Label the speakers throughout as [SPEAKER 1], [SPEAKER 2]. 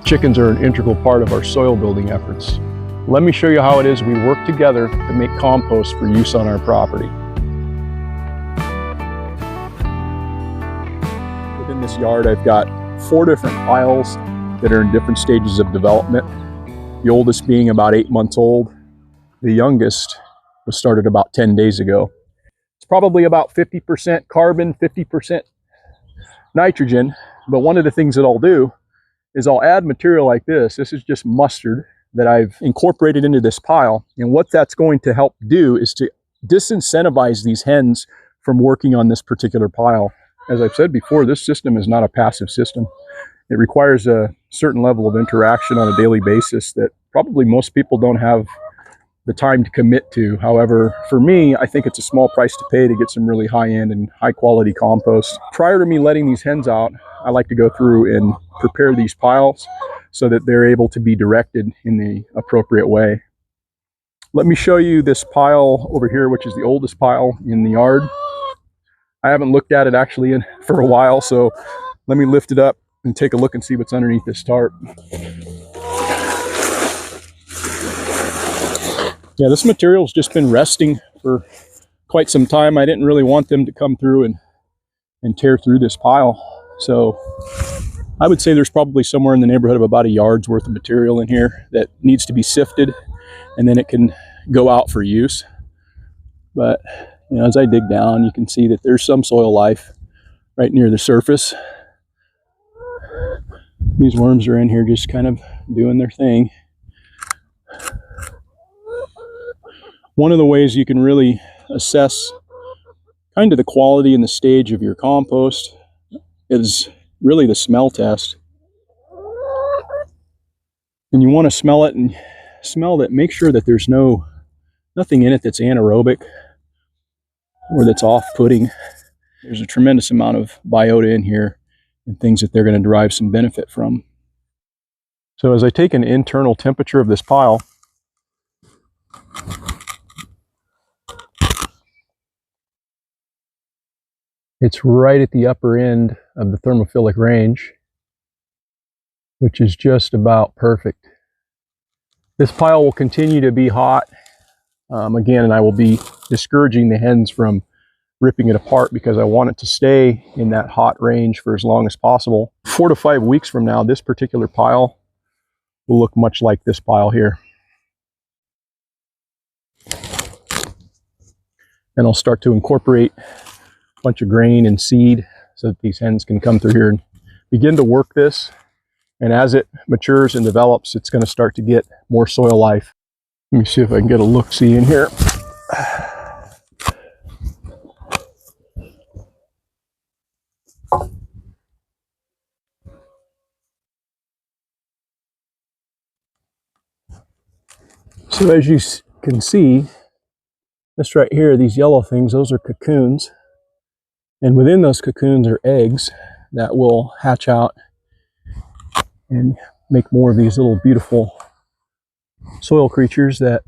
[SPEAKER 1] Chickens are an integral part of our soil building efforts. Let me show you how it is we work together to make compost for use on our property. Within this yard, I've got 4 different piles that are in different stages of development. The oldest being about 8 months old. The youngest was started about 10 days ago. It's probably about 50% carbon, 50% nitrogen, but one of the things that I'll do is I'll add material like this. This is just mustard that I've incorporated into this pile. And what that's going to help do is to disincentivize these hens from working on this particular pile. As I've said before, this system is not a passive system. It requires a certain level of interaction on a daily basis that probably most people don't have the time to commit to. However, for me, I think it's a small price to pay to get some really high-end and high-quality compost. Prior to me letting these hens out, I like to go through and prepare these piles so that they're able to be directed in the appropriate way. Let me show you this pile over here, which is the oldest pile in the yard. I haven't looked at it actually for a while, so let me lift it up and take a look and see what's underneath this tarp. Yeah, this material's just been resting for quite some time. I didn't really want them to come through and tear through this pile. So I would say there's probably somewhere in the neighborhood of about a yard's worth of material in here that needs to be sifted, and then it can go out for use. But you know, as I dig down, you can see that there's some soil life right near the surface. These worms are in here just kind of doing their thing. One of the ways you can really assess kind of the quality and the stage of your compost is really the smell test. And you want to smell it and smell that, make sure that there's nothing in it that's anaerobic or that's off-putting. There's a tremendous amount of biota in here and things that they're going to derive some benefit from. So as I take an internal temperature of this pile, it's right at the upper end of the thermophilic range, which is just about perfect. This pile will continue to be hot again, and I will be discouraging the hens from ripping it apart because I want it to stay in that hot range for as long as possible. 4 to 5 weeks from now, this particular pile will look much like this pile here. And I'll start to incorporate a bunch of grain and seed so that these hens can come through here and begin to work this. And as it matures and develops, it's going to start to get more soil life. Let me see if I can get a look-see in here. So as you can see, this right here, these yellow things, those are cocoons. And within those cocoons are eggs that will hatch out and make more of these little beautiful soil creatures that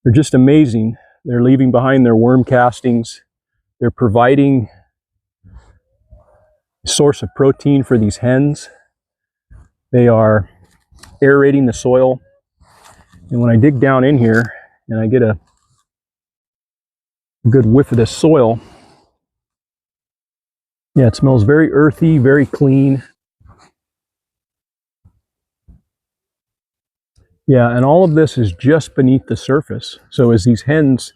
[SPEAKER 1] are just amazing. They're leaving behind their worm castings. They're providing a source of protein for these hens. They are aerating the soil. And when I dig down in here and I get a good whiff of this soil, yeah, it smells very earthy, very clean. Yeah, and all of this is just beneath the surface. So as these hens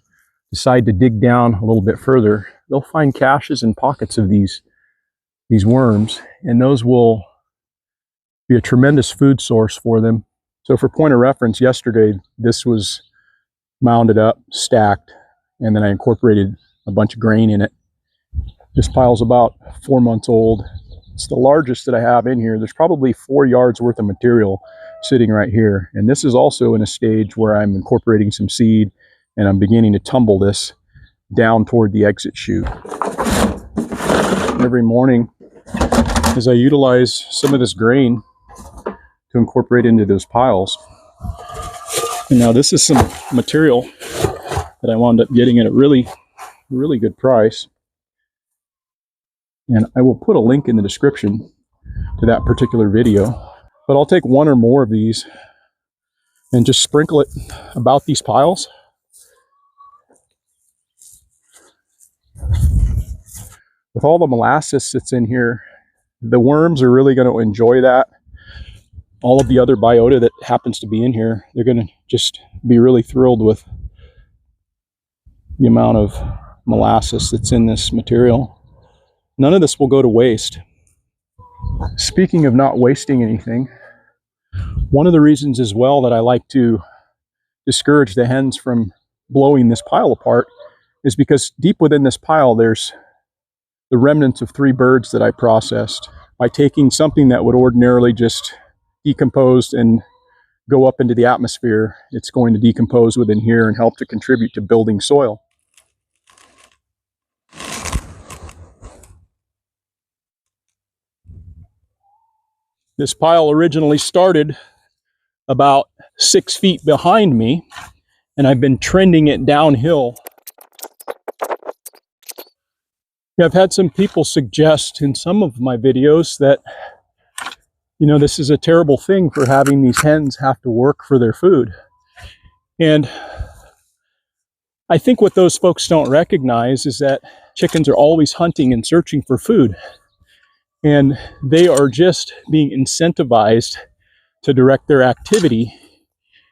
[SPEAKER 1] decide to dig down a little bit further, they'll find caches and pockets of these worms, and those will be a tremendous food source for them. So for point of reference, yesterday this was mounded up, stacked, and then I incorporated a bunch of grain in it. This pile's about 4 months old. It's the largest that I have in here. There's probably 4 yards worth of material sitting right here. And this is also in a stage where I'm incorporating some seed and I'm beginning to tumble this down toward the exit chute. Every morning, as I utilize some of this grain to incorporate into those piles. And now this is some material that I wound up getting at a really good price. And I will put a link in the description to that particular video. But I'll take one or more of these and just sprinkle it about these piles. With all the molasses that's in here, the worms are really going to enjoy that. All of the other biota that happens to be in here, they're going to just be really thrilled with the amount of molasses that's in this material. None of this will go to waste. Speaking of not wasting anything, one of the reasons as well that I like to discourage the hens from blowing this pile apart is because deep within this pile there's the remnants of 3 birds that I processed. By taking something that would ordinarily just decompose and go up into the atmosphere, it's going to decompose within here and help to contribute to building soil. This pile originally started about 6 feet behind me, and I've been trending it downhill. I've had some people suggest in some of my videos that, you know, this is a terrible thing for having these hens have to work for their food. And I think what those folks don't recognize is that chickens are always hunting and searching for food. And they are just being incentivized to direct their activity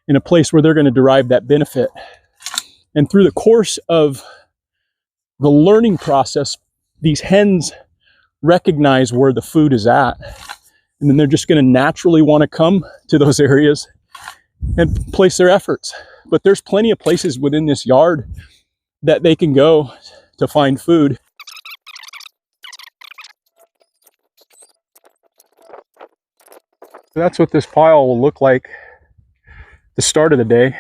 [SPEAKER 1] in a place where they're going to derive that benefit. And through the course of the learning process, these hens recognize where the food is at. And then they're just going to naturally want to come to those areas and place their efforts. But there's plenty of places within this yard that they can go to find food. That's what this pile will look like at the start of the day.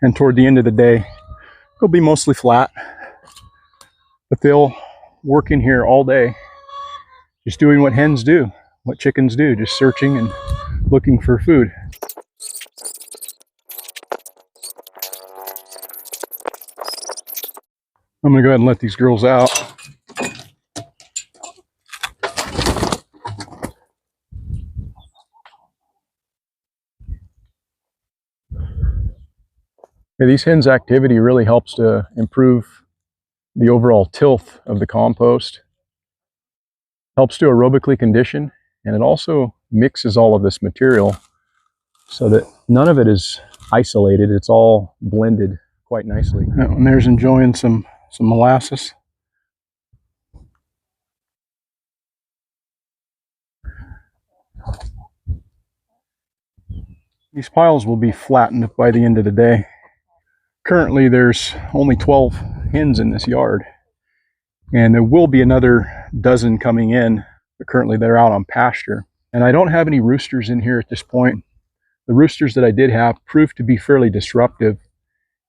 [SPEAKER 1] And toward the end of the day, it'll be mostly flat. But they'll work in here all day, just doing what hens do, what chickens do, just searching and looking for food. I'm going to go ahead and let these girls out. Yeah, these hens' activity really helps to improve the overall tilth of the compost. Helps to aerobically condition, and it also mixes all of this material so that none of it is isolated. It's all blended quite nicely. That one there's enjoying some molasses. These piles will be flattened by the end of the day. Currently there's only 12 hens in this yard, and there will be another dozen coming in, but currently they're out on pasture. And I don't have any roosters in here at this point. The roosters that I did have proved to be fairly disruptive,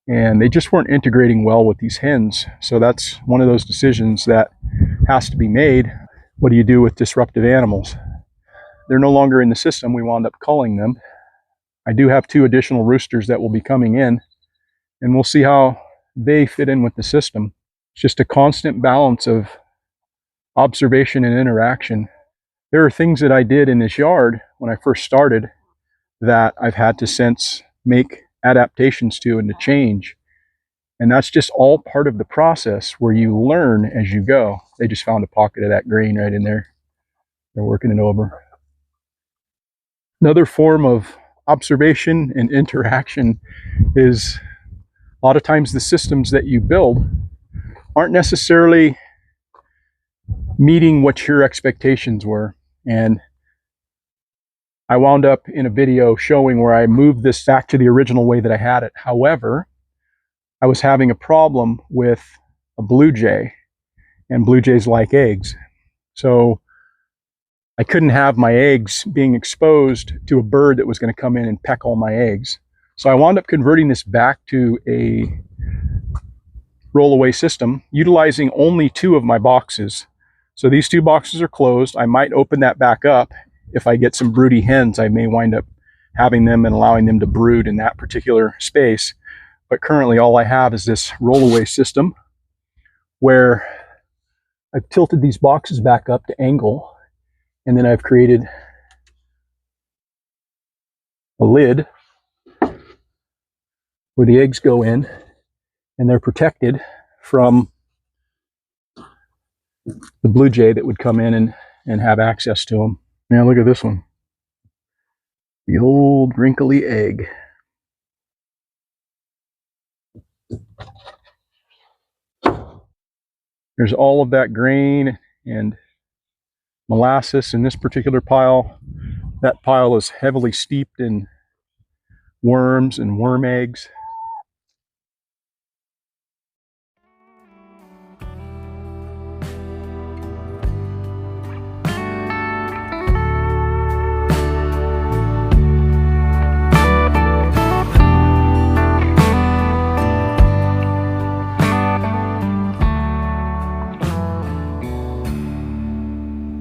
[SPEAKER 1] and they just weren't integrating well with these hens. So that's one of those decisions that has to be made. What do you do with disruptive animals? They're no longer in the system. We wound up culling them. I do have 2 additional roosters that will be coming in, and we'll see how they fit in with the system. It's just a constant balance of observation and interaction. There are things that I did in this yard when I first started that I've had to since make adaptations to and to change. And that's just all part of the process where you learn as you go. They just found a pocket of that grain right in there. They're working it over. Another form of observation and interaction is a lot of times the systems that you build aren't necessarily meeting what your expectations were. And I wound up in a video showing where I moved this back to the original way that I had it. However, I was having a problem with a blue jay, and blue jays like eggs. So I couldn't have my eggs being exposed to a bird that was going to come in and peck all my eggs. So I wound up converting this back to a roll-away system, utilizing only 2 of my boxes. So these 2 boxes are closed. I might open that back up. If I get some broody hens, I may wind up having them and allowing them to brood in that particular space. But currently all I have is this roll-away system where I've tilted these boxes back up to angle, And then I've created a lid where the eggs go in, and they're protected from the blue jay that would come in and have access to them. Now look at this one. The old wrinkly egg. There's all of that grain and molasses in this particular pile. That pile is heavily steeped in worms and worm eggs.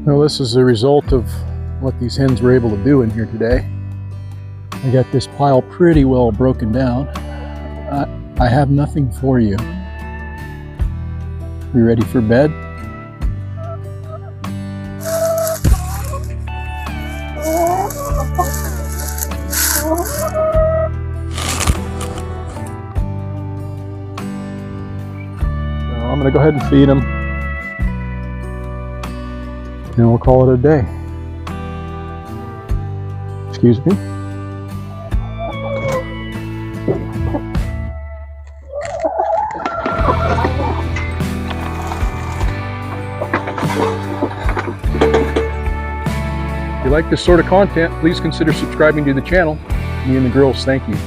[SPEAKER 1] Well, this is the result of what these hens were able to do in here today. I got this pile pretty well broken down. I have nothing for you. You ready for bed? So I'm gonna go ahead and feed them. And we'll call it a day. Excuse me. If you like this sort of content, please consider subscribing to the channel. Me and the girls thank you.